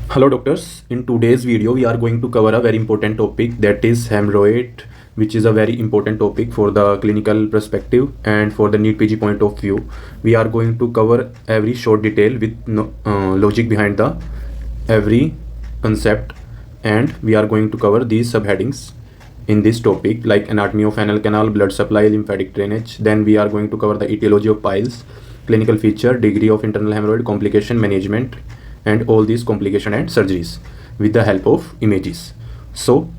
Hello doctors, in today's video we are going to cover a very important topic, that is hemorrhoid, which is a very important topic for the clinical perspective and for the NEET PG point of view. We are going to cover every short detail with logic behind the every concept, and we are going to cover these subheadings in this topic like anatomy of anal canal, blood supply, lymphatic drainage. Then we are going to cover the etiology of piles, clinical feature, degree of internal hemorrhoid, complication management, and all these complication and surgeries with the help of images. So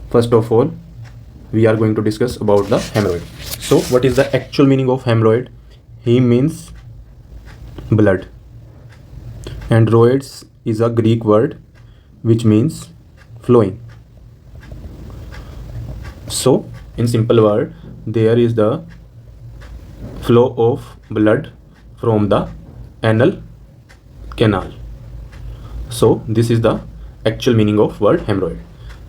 first of all, we are going to discuss about the hemorrhoid. So what is the actual meaning of hemorrhoid? He means blood, and roids is a Greek word which means flowing. So in simple word, there is the flow of blood from the anal canal. So this is the actual meaning of word hemorrhoid.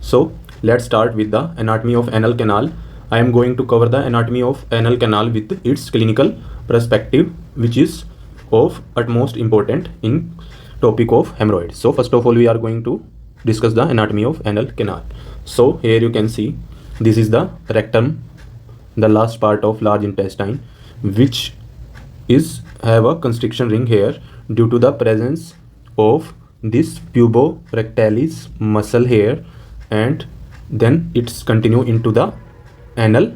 So let's start with the anatomy of anal canal. I am going to cover the anatomy of anal canal with its clinical perspective, which is of utmost important in topic of hemorrhoid. So first of all, we are going to discuss the anatomy of anal canal. So here you can see this is the rectum, the last part of large intestine, which is have a constriction ring here due to the presence of this puborectalis muscle here, and then it's continue into the anal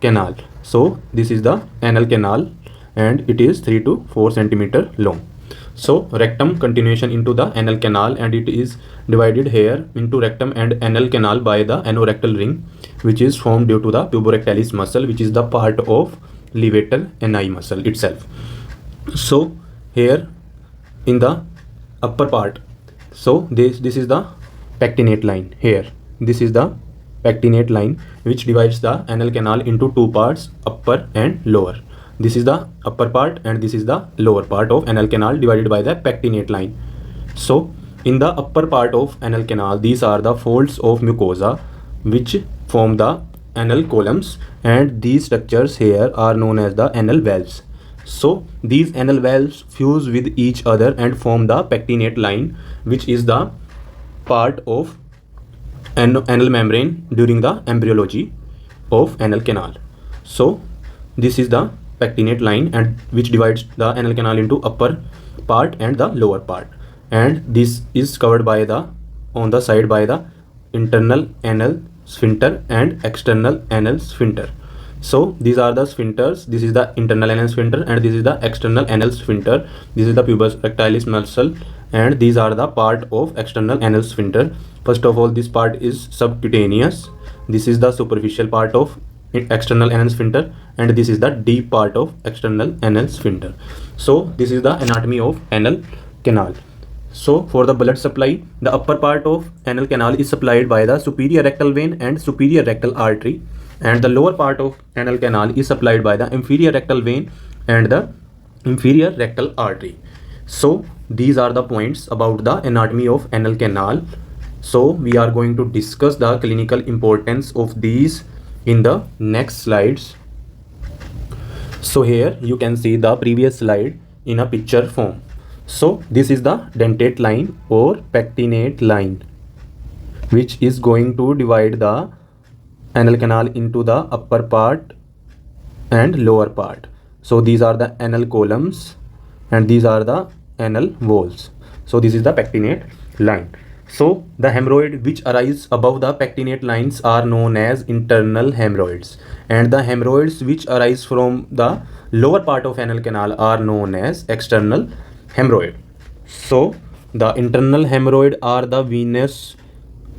canal. So this is the anal canal and it is 3 to 4 centimeter long. So rectum continuation into the anal canal, and it is divided here into rectum and anal canal by the anorectal ring, which is formed due to the puborectalis muscle, which is the part of levator ani muscle itself. So here in the upper part, so this is the pectinate line here. This is the pectinate line which divides the anal canal into two parts, upper and lower. This is the upper part and this is the lower part of anal canal divided by the pectinate line. So in the upper part of anal canal, these are the folds of mucosa which form the anal columns, and these structures here are known as the anal valves. So these anal valves fuse with each other and form the pectinate line, which is the part of anal membrane during the embryology of anal canal. So this is the pectinate line, and which divides the anal canal into upper part and the lower part, and this is covered by the on the side by the internal anal sphincter and external anal sphincter. So these are the sphincters. This is the internal anal sphincter and this is the external anal sphincter. This is the pubis rectalis muscle, and these are the part of external anal sphincter. First of all, this part is subcutaneous. This is the superficial part of external anal sphincter, and this is the deep part of external anal sphincter. So this is the anatomy of anal canal. So for the blood supply, the upper part of anal canal is supplied by the superior rectal vein and superior rectal artery, and the lower part of anal canal is supplied by the inferior rectal vein and the inferior rectal artery. So these are the points about the anatomy of anal canal. So we are going to discuss the clinical importance of these in the next slides. So here you can see the previous slide in a picture form. So this is the dentate line or pectinate line, which is going to divide the anal canal into the upper part and lower part. So these are the anal columns and these are the anal walls. So this is the pectinate line. So the hemorrhoid which arise above the pectinate lines are known as internal hemorrhoids, and the hemorrhoids which arise from the lower part of anal canal are known as external hemorrhoid. So the internal hemorrhoid are the venous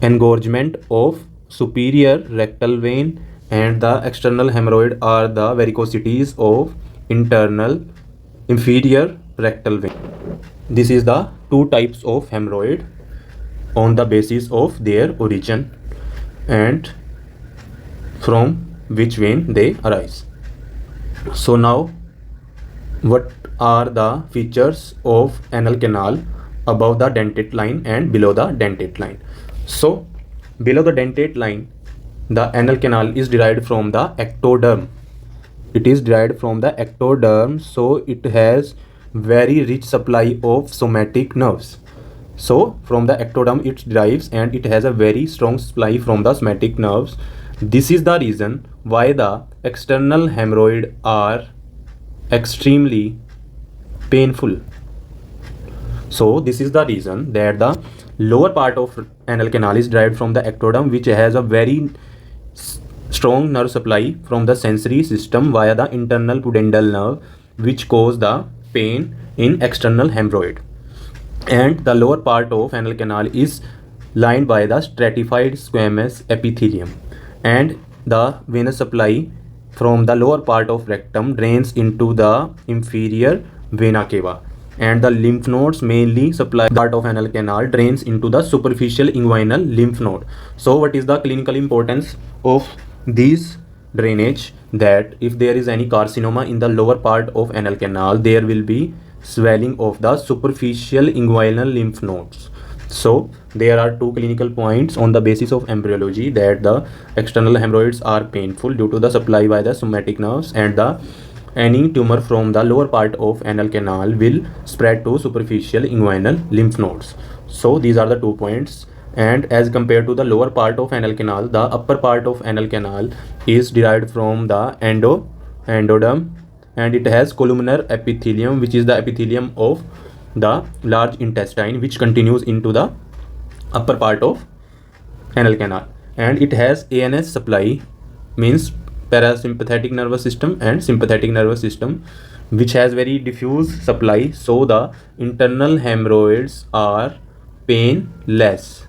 engorgement of superior rectal vein, and the external hemorrhoid are the varicosities of inferior rectal vein. This is the two types of hemorrhoid on the basis of their origin and from which vein they arise. So now, what are the features of anal canal above the dentate line and below the dentate line? So below the dentate line, the anal canal is derived from the ectoderm. It is derived from the ectoderm, so it has very rich supply of somatic nerves. So from the ectoderm it derives, and it has a very strong supply from the somatic nerves. This is the reason why the external hemorrhoid are extremely painful. So this is the reason that the lower part of anal canal is derived from the ectoderm, which has a very strong nerve supply from the sensory system via the internal pudendal nerve, which cause the pain in external hemorrhoid. And the lower part of anal canal is lined by the stratified squamous epithelium, and the venous supply from the lower part of rectum drains into the inferior vena cava, and the lymph nodes mainly supply part of anal canal drains into the superficial inguinal lymph node. So what is the clinical importance of these drainage? That if there is any carcinoma in the lower part of anal canal, there will be swelling of the superficial inguinal lymph nodes. So there are two clinical points on the basis of embryology, that the external hemorrhoids are painful due to the supply by the somatic nerves, and the any tumor from the lower part of anal canal will spread to superficial inguinal lymph nodes. So these are the 2 points. And as compared to the lower part of anal canal, the upper part of anal canal is derived from the endoderm, and it has columnar epithelium, which is the epithelium of the large intestine, which continues into the upper part of anal canal. And it has ANS supply, means parasympathetic nervous system and sympathetic nervous system, which has very diffuse supply. So the internal hemorrhoids are painless.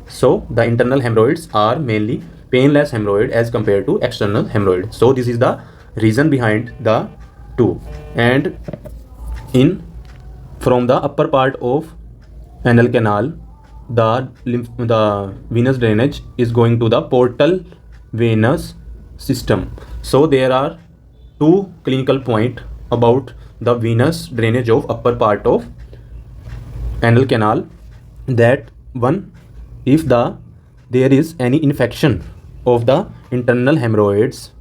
So the internal hemorrhoids are mainly painless hemorrhoid as compared to external hemorrhoid. So this is the reason behind the two. And in from the upper part of anal canal, the venous drainage is going to the portal venous system. So there are two clinical points about the venous drainage of upper part of anal canal. That one, if there is any infection of the internal hemorrhoids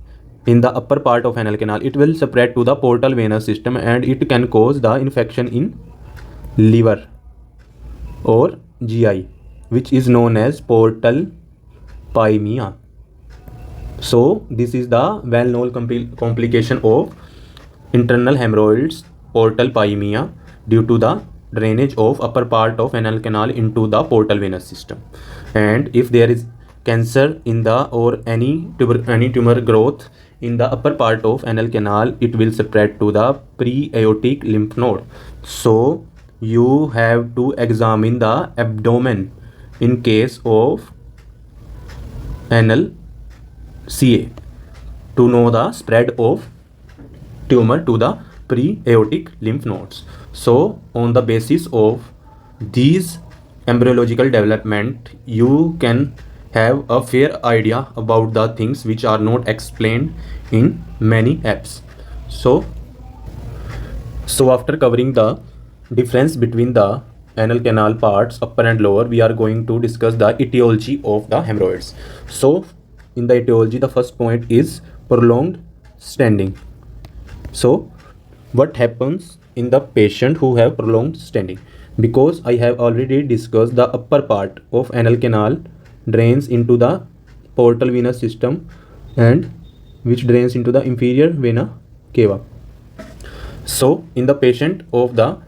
in the upper part of anal canal, it will spread to the portal venous system, and it can cause the infection in liver or GI, which is known as portal pyemia. So this is the well-known complication of internal hemorrhoids, portal pyemia, due to the drainage of upper part of anal canal into the portal venous system. And if there is cancer in the or any tumor growth in the upper part of anal canal, it will spread to the pre-aortic lymph node. So you have to examine the abdomen in case of anal CA to know the spread of tumor to the pre-aortic lymph nodes. So on the basis of these embryological development, you can have a fair idea about the things which are not explained in many apps. So after covering the difference between the anal canal parts, upper and lower, we are going to discuss the etiology of the hemorrhoids. So in the etiology, the first point is prolonged standing. So what happens in the patient who have prolonged standing? Because I have already discussed the upper part of anal canal drains into the portal venous system, and which drains into the inferior vena cava. So in the patient of the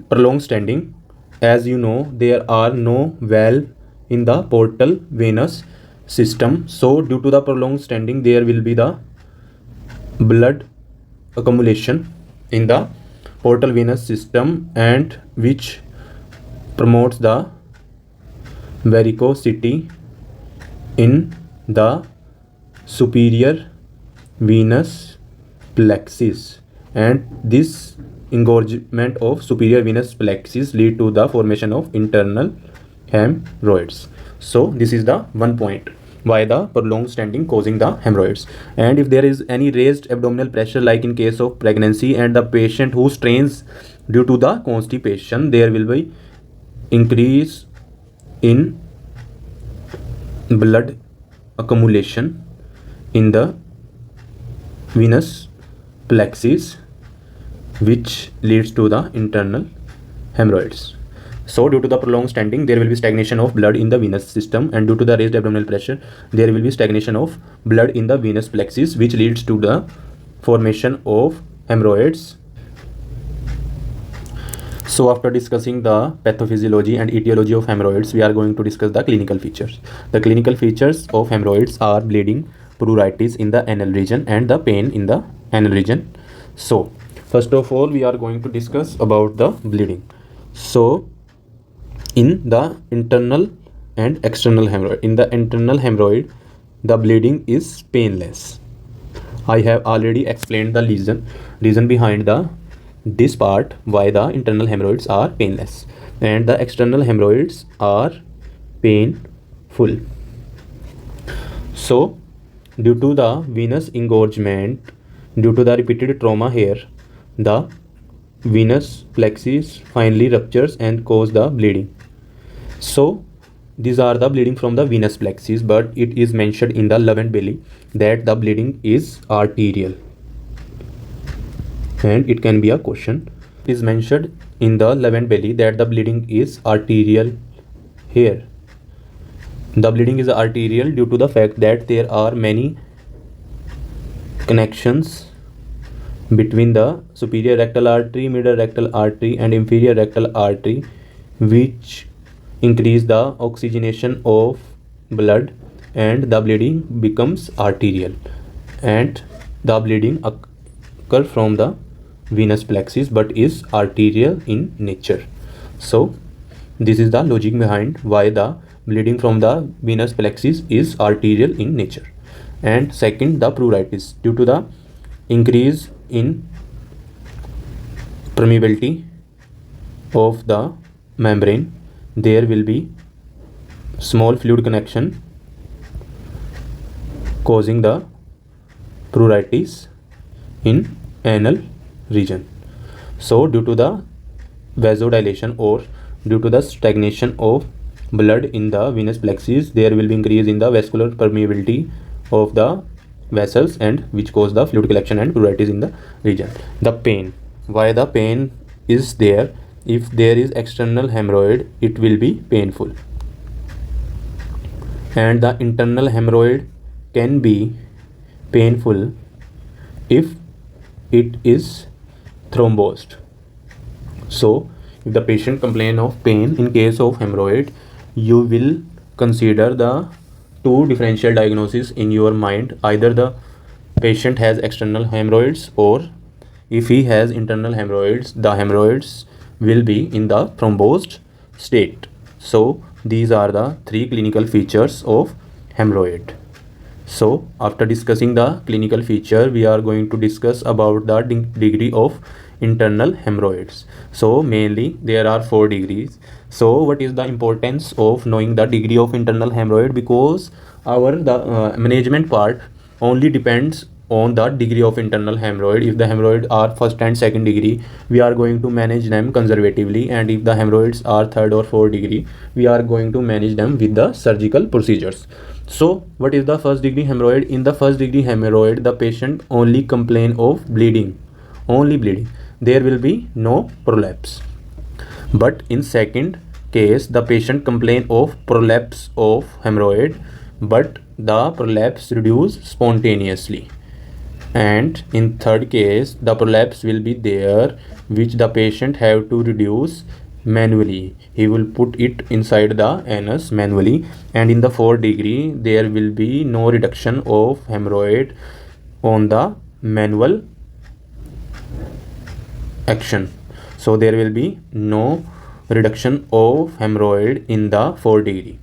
prolonged standing, as you know, there are no valve in the portal venous system. So due to the prolonged standing, there will be the blood accumulation in the portal venous system, and which promotes the varicosity in the superior venous plexus, and this engorgement of superior venous plexus lead to the formation of internal hemorrhoids. So this is the one point why the prolonged standing causing the hemorrhoids. And if there is any raised abdominal pressure, like in case of pregnancy, and the patient who strains due to the constipation, there will be increase in blood accumulation in the venous plexus, which leads to the internal hemorrhoids. So due to the prolonged stenting, there will be stagnation of blood in the venous system, and due to the raised abdominal pressure, there will be stagnation of blood in the venous plexus, which leads to the formation of hemorrhoids. So after discussing the pathophysiology and etiology of hemorrhoids, we are going to discuss the clinical features. The clinical features of hemorrhoids are bleeding, pruritus in the anal region, and the pain in the anal region. So first of all, we are going to discuss about the bleeding. So in the internal and external hemorrhoid, in the internal hemorrhoid, the bleeding is painless. I have already explained the reason behind this part, why the internal hemorrhoids are painless and the external hemorrhoids are painful. So due to the venous engorgement, due to the repeated trauma here, the venous plexus finally ruptures and cause the bleeding. So these are the bleeding from the venous plexus, but it is mentioned in the love and belly that the bleeding is arterial, and it can be a question. It is mentioned in the love and belly that the bleeding is arterial here. The bleeding is arterial due to the fact that there are many connections between the superior rectal artery, middle rectal artery, and inferior rectal artery, which increase the oxygenation of blood, and the bleeding becomes arterial, and the bleeding occur from the venous plexus but is arterial in nature. So this is the logic behind why the bleeding from the venous plexus is arterial in nature. And second, the pruritus, due to the increase in permeability of the membrane, there will be small fluid connection causing the pruritus in anal region. So due to the vasodilation or due to the stagnation of blood in the venous plexus, there will be increase in the vascular permeability of the vessels, and which cause the fluid collection and pruritus in the region. The pain, why the pain is there? If there is external hemorrhoid, it will be painful, and the internal hemorrhoid can be painful if it is thrombosed. So if the patient complain of pain in case of hemorrhoid, you will consider the two differential diagnoses in your mind. Either the patient has external hemorrhoids, or if he has internal hemorrhoids, the hemorrhoids will be in the thrombosed state. So these are the three clinical features of hemorrhoid. So after discussing the clinical feature, we are going to discuss about the degree of internal hemorrhoids. So mainly there are 4 degrees. So what is the importance of knowing the degree of internal hemorrhoid? Because our management part only depends on the degree of internal hemorrhoid. If the hemorrhoid are first and second degree, we are going to manage them conservatively, and if the hemorrhoids are third or fourth degree, we are going to manage them with the surgical procedures. So what is the first degree hemorrhoid? In the first degree hemorrhoid, the patient only complain of bleeding, only bleeding. There will be no prolapse. But in second case, the patient complain of prolapse of hemorrhoid, but the prolapse reduce spontaneously. And in third case, the prolapse will be there, which the patient have to reduce manually. He will put it inside the anus manually. And in the fourth degree, there will be no reduction of hemorrhoid on the manual action. So there will be no reduction of hemorrhoid in the fourth degree.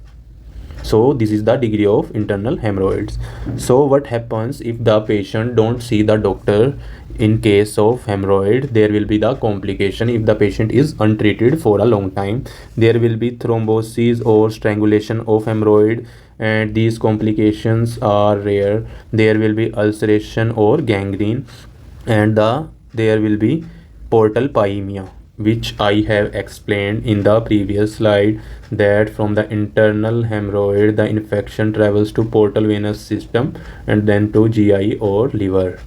So this is the degree of internal hemorrhoids. So what happens if the patient don't see the doctor in case of hemorrhoid? There will be the complication. If the patient is untreated for a long time, there will be thrombosis or strangulation of hemorrhoid, and these complications are rare. There will be ulceration or gangrene, and there will be portal pyemia, which I have explained in the previous slide, that from the internal hemorrhoid the infection travels to portal venous system and then to GI or liver.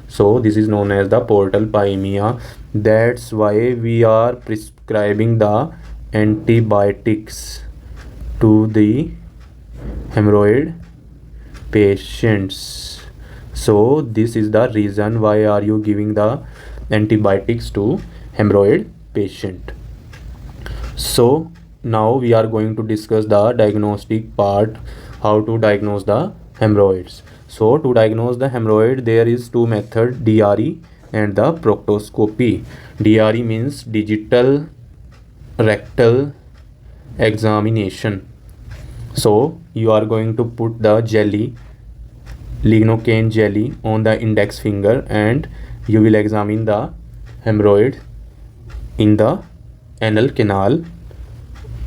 So this is known as the portal pyemia. That's why we are prescribing the antibiotics to the hemorrhoid patients. So this is the reason why are you giving the antibiotics to hemorrhoid patient. So now we are going to discuss the diagnostic part, how to diagnose the hemorrhoids. So to diagnose the hemorrhoid, there is two methods, DRE and the proctoscopy. DRE means digital rectal examination. So you are going to put the jelly, lignocaine jelly, on the index finger and you will examine the hemorrhoid in the anal canal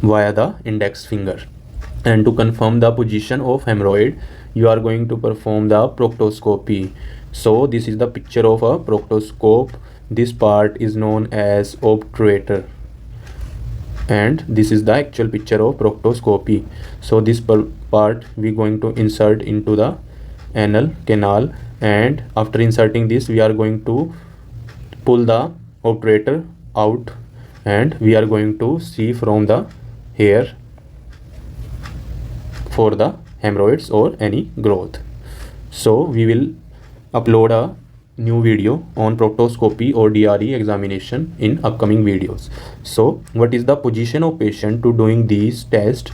via the index finger. And to confirm the position of hemorrhoid, you are going to perform the proctoscopy. So this is the picture of a proctoscope. This part is known as obturator, and this is the actual picture of proctoscopy. So this part we going to insert into the anal canal, and after inserting this we are going to pull the obturator out and we are going to see from the hair for the hemorrhoids or any growth. So we will upload a new video on proctoscopy or DRE examination in upcoming videos. So what is the position of patient to doing these tests?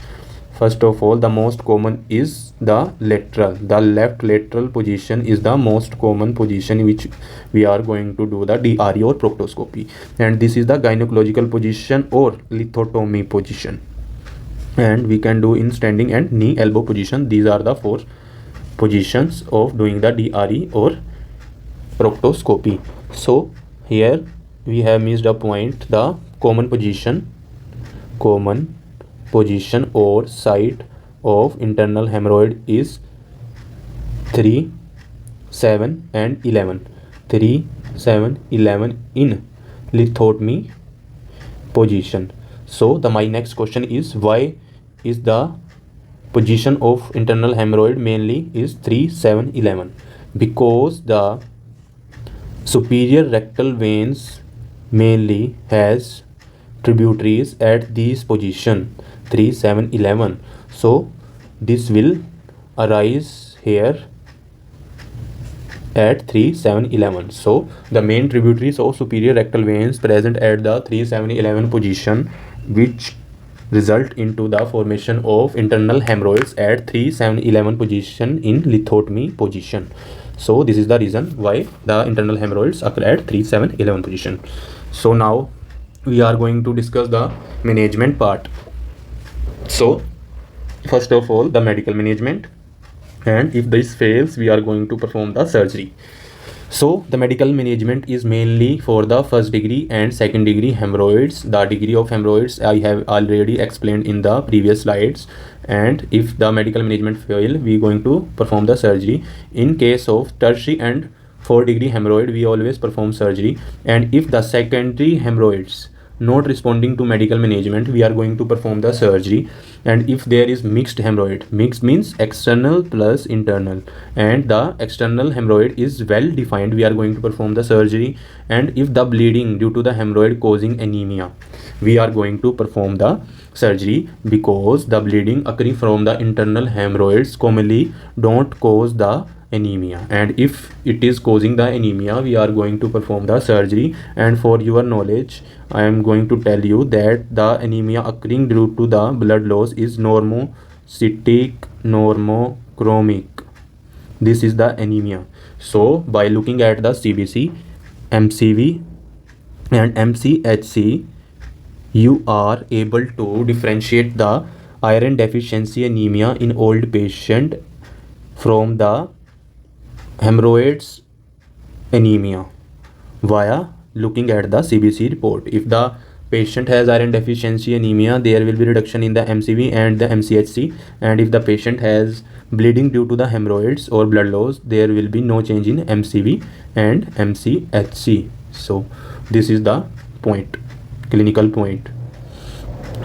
First of all, the most common is the lateral. The left lateral position is the most common position which we are going to do the DRE or proctoscopy, and this is the gynecological position or lithotomy position, and we can do in standing and knee elbow position. These are the four positions of doing the DRE or proctoscopy. So here we have missed a point. The common position or site of internal hemorrhoid is 3, 7 and 11. 3, 7, 11 in lithotomy position. So my next question is, why is the position of internal hemorrhoid mainly is 3, 7, 11? Because the superior rectal veins mainly has tributaries at these position 3, 7, 11. So this will arise here at 3, 7, 11. So the main tributaries of superior rectal veins present at the 3, 7, 11 position, which result into the formation of internal hemorrhoids at 3, 7, 11 position in lithotomy position. So this is the reason why the internal hemorrhoids occur at 3, 7, 11 position. So now we are going to discuss the management part. So first of all, the medical management, and if this fails we are going to perform the surgery. So the medical management is mainly for the first degree and second degree hemorrhoids. The degree of hemorrhoids I have already explained in the previous slides, and if the medical management fail we are going to perform the surgery. In case of tertiary and fourth degree hemorrhoid we always perform surgery, and if the secondary hemorrhoids not responding to medical management we are going to perform the surgery. And if there is mixed hemorrhoid, mixed means external plus internal, and the external hemorrhoid is well defined, we are going to perform the surgery. And if the bleeding due to the hemorrhoid causing anemia, we are going to perform the surgery, because the bleeding occurring from the internal hemorrhoids commonly don't cause the anemia, and if it is causing the anemia we are going to perform the surgery. And for your knowledge I am going to tell you that the anemia occurring due to the blood loss is normocytic normochromic. This is the anemia. So by looking at the CBC, MCV and MCHC you are able to differentiate the iron deficiency anemia in old patient from the hemorrhoids anemia via looking at the CBC report. If the patient has iron deficiency anemia, there will be reduction in the MCV and the MCHC, and if the patient has bleeding due to the hemorrhoids or blood loss, there will be no change in MCV and MCHC. So this is the point, clinical point.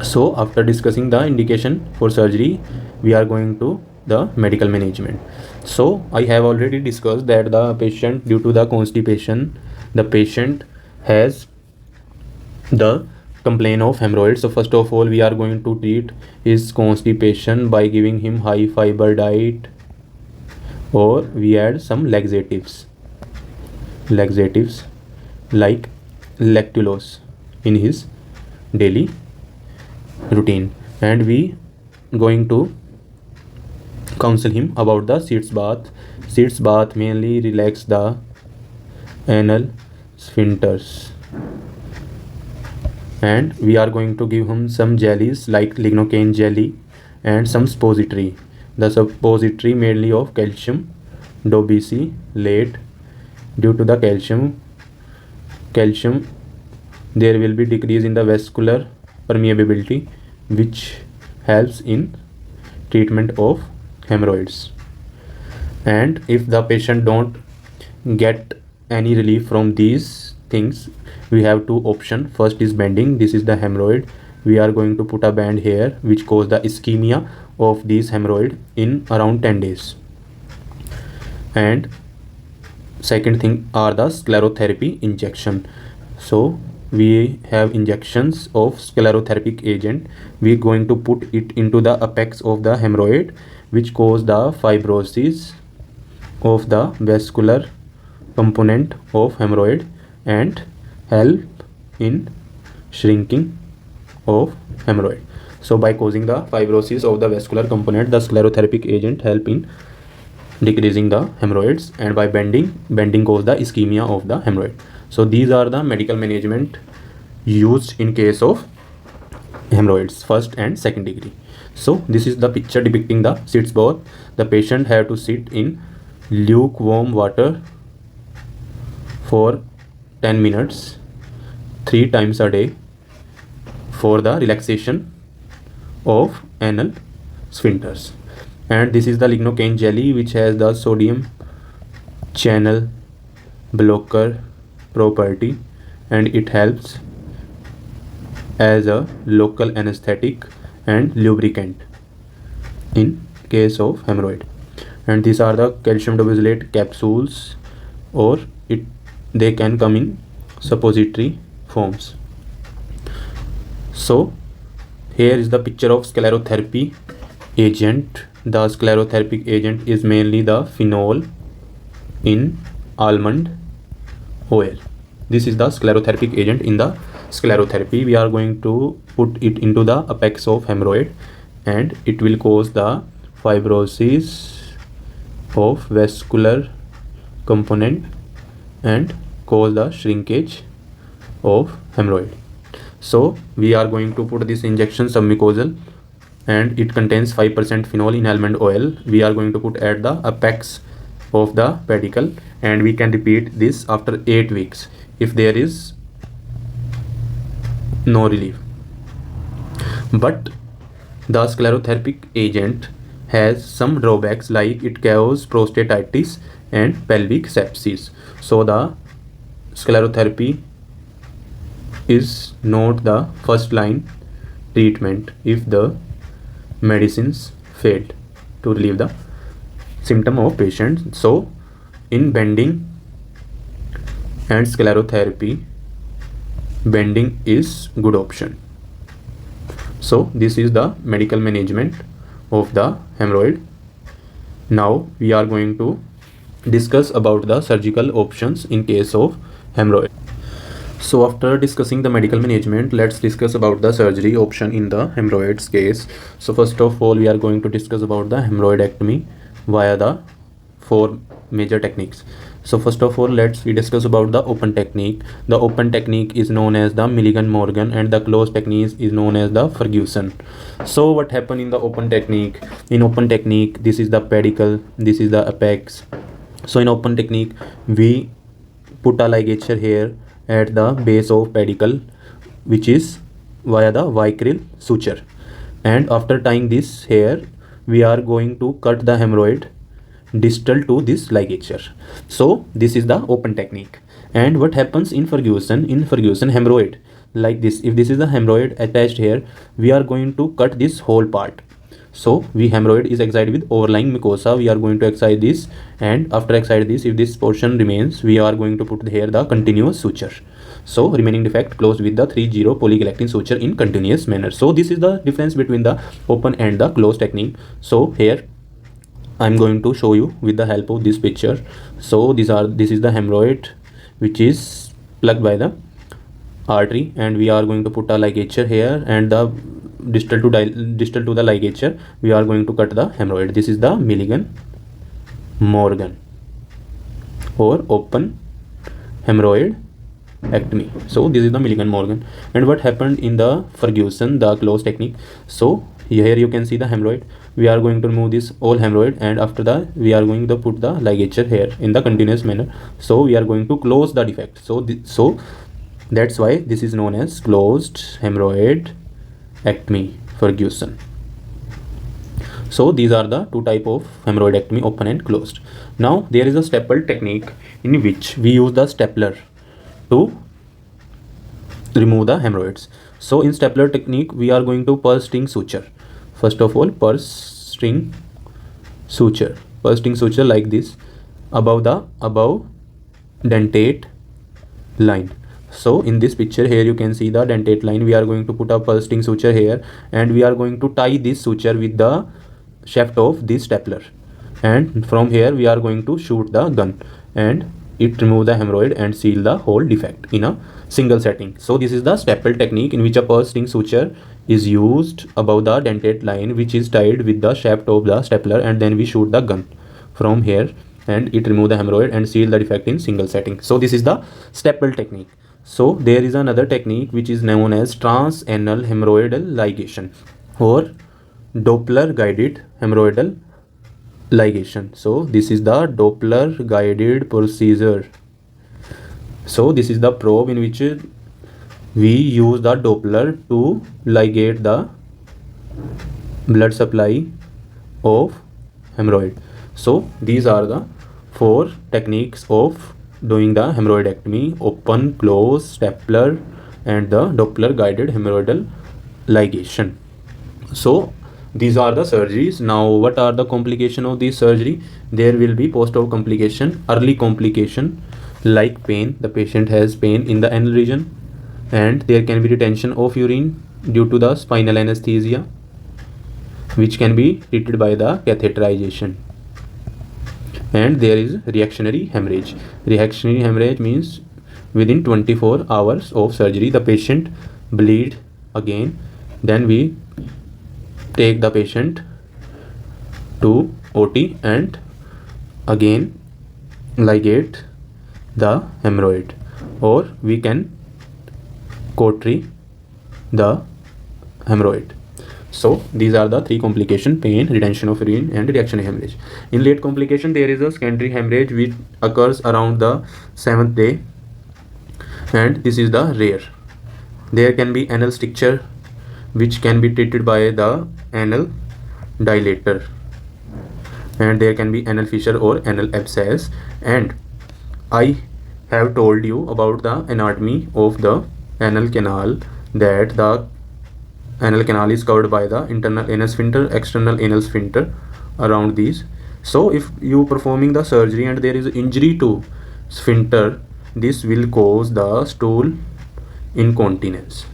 So after discussing the indication for surgery, we are going to the medical management. So I have already discussed that the patient due to the constipation, the patient has the complain of hemorrhoids. So first of all, we are going to treat his constipation by giving him high fiber diet, or we add some laxatives like lactulose in his daily routine, and we going to counsel him about the seeds bath. Seeds bath mainly relax the anal sphincters, and we are going to give him some jellies like lignocaine jelly and some suppository. The suppository mainly of calcium dobicelate. Due to the calcium there will be decrease in the vascular permeability, which helps in treatment of hemorrhoids. And if the patient don't get any relief from these things, we have two options. First is bending. This is the hemorrhoid. We are going to put a band here which cause the ischemia of these hemorrhoid in around 10 days. And second thing are the sclerotherapy injection. So we have injections of sclerotherapic agent. We are going to put it into the apex of the hemorrhoid, which cause the fibrosis of the vascular component of hemorrhoid and help in shrinking of hemorrhoid. So by causing the fibrosis of the vascular component, the sclerotherapic agent help in decreasing the hemorrhoids, and by bending cause the ischemia of the hemorrhoid. So these are the medical management used in case of hemorrhoids, first and second degree. So this is the picture depicting the sits bath. The patient have to sit in lukewarm water for 10 minutes 3 times a day for the relaxation of anal sphincters. And this is the lignocaine jelly, which has the sodium channel blocker property, and it helps as a local anesthetic and lubricant in case of hemorrhoid. And these are the calcium dobicelate capsules, or they can come in suppository forms. So here is the picture of sclerotherapy agent. The sclerotherapic agent is mainly the phenol in almond oil. This is the sclerotherapic agent in the sclerotherapy. We are going to put it into the apex of hemorrhoid, and it will cause the fibrosis of vascular component and cause the shrinkage of hemorrhoid. So we are going to put this injection submucosal, and it contains 5% phenol in almond oil. We are going to put at the apex of the pedicle, and we can repeat this after 8 weeks if there is no relief. But the sclerotherapic agent has some drawbacks, like it causes prostatitis and pelvic sepsis. So the sclerotherapy is not the first line treatment if the medicines failed to relieve the symptom of patient. So in bending and sclerotherapy, bending is good option. So this is the medical management of the hemorrhoid. Now we are going to discuss about the surgical options in case of hemorrhoid. So after discussing the medical management, let's discuss about the surgery option in the hemorrhoids case. So first of all, we are going to discuss about the hemorrhoidectomy via the 4 major techniques. So first of all, we discuss about the open technique. The open technique is known as the Milligan-Morgan, and the closed technique is known as the Ferguson. So what happened in the open technique? In open technique, this is the pedicle, this is the apex. So in open technique, we put a ligature here at the base of pedicle, which is via the Vicryl suture, and after tying this here, we are going to cut the hemorrhoid distal to this ligature. So this is the open technique. And what happens in Ferguson? In Ferguson, hemorrhoid like this, if this is the hemorrhoid attached here, we are going to cut this whole part. So hemorrhoid is excised with overlying mucosa. We are going to excise this, and after excise this, if this portion remains, we are going to put here the continuous suture. So remaining defect closed with the 3-0 polygalactin suture in continuous manner. So this is the difference between the open and the closed technique. So here I'm going to show you with the help of this picture. So this is the hemorrhoid which is plugged by the artery, and we are going to put a ligature here, and the distal to the ligature we are going to cut the hemorrhoid. This is the Milligan-Morgan or open hemorrhoidectomy. So this is the Milligan-Morgan. And what happened in the Ferguson, the closed technique? So here you can see the hemorrhoid. We are going to remove this whole hemorrhoid, and after that we are going to put the ligature here in the continuous manner. So we are going to close the defect. So that's why this is known as closed hemorrhoidectomy, Ferguson. So these are the two type of hemorrhoidectomy, open and closed. Now there is a staple technique in which we use the stapler to remove the hemorrhoids. So in stapler technique we are going to purse string suture. First of all, purse string suture like this above dentate line. So in this picture here you can see the dentate line. We are going to put a purse string suture here, and we are going to tie this suture with the shaft of this stapler, and from here we are going to shoot the gun, and it remove the hemorrhoid and seal the whole defect in a single setting. So this is the staple technique in which a purse string suture is used above the dentate line, which is tied with the shaft of the stapler, and then we shoot the gun from here, and it remove the hemorrhoid and seal the defect in single setting. So this is the staple technique. So there is another technique which is known as transanal hemorrhoidal ligation or Doppler guided hemorrhoidal ligation. So this is the Doppler guided procedure. So this is the probe in which we use the Doppler to ligate the blood supply of hemorrhoid. So these are the 4 techniques of doing the hemorrhoidectomy: open, close, stapler, and the Doppler guided hemorrhoidal ligation. So these are the surgeries. Now what are the complications of this surgery? There will be post-op complication, early complication like pain. The patient has pain in the anal region, and there can be retention of urine due to the spinal anesthesia, which can be treated by the catheterization. And there is reactionary hemorrhage. Reactionary hemorrhage means within 24 hours of surgery the patient bleed again. Then we take the patient to OT and again ligate the hemorrhoid, or we can cautery the hemorrhoid. So these are the 3 complications: pain, retention of urine, and reactionary hemorrhage. In late complication there is a secondary hemorrhage which occurs around the 7th day, and this is the rare. There can be anal stricture which can be treated by the anal dilator, and there can be anal fissure or anal abscess. And I have told you about the anatomy of the anal canal, that the anal canal is covered by the internal anal sphincter, external anal sphincter around these. So if you performing the surgery and there is injury to sphincter, this will cause the stool incontinence.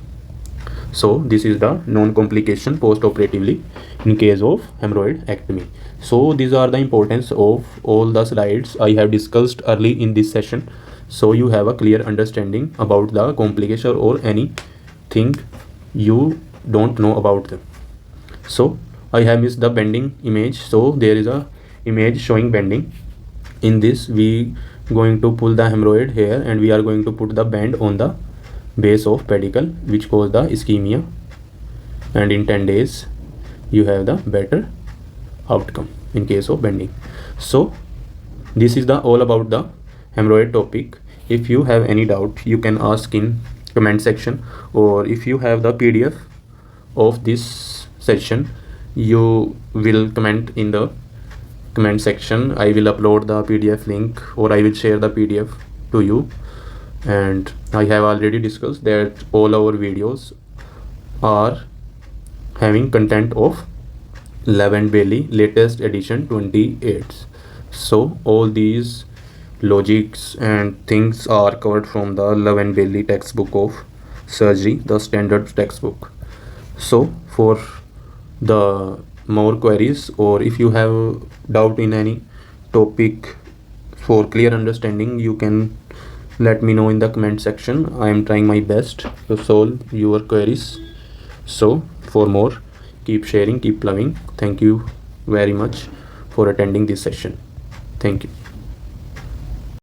So this is the known complication post-operatively in case of hemorrhoidectomy. So these are the importance of all the slides I have discussed early in this session, so you have a clear understanding about the complication or anything you don't know about them. So I have missed the bending image. So there is a image showing bending. In this we going to pull the hemorrhoid here, and we are going to put the band on the base of pedicle, which cause the ischemia, and in 10 days you have the better outcome in case of bending. So this is the all about the hemorrhoid topic. If you have any doubt you can ask in comment section, or if you have the PDF of this session you will comment in the comment section. I will upload the PDF link, or I will share the PDF to you. And I have already discussed that all our videos are having content of Love and Bailey latest edition 28. So all these logics and things are covered from the Love and Bailey textbook of surgery, the standard textbook. So for the more queries, or if you have doubt in any topic, for clear understanding, you can let me know in the comment section. I am trying my best to solve your queries. So for more, keep sharing, keep loving. Thank you very much for attending this session. Thank you.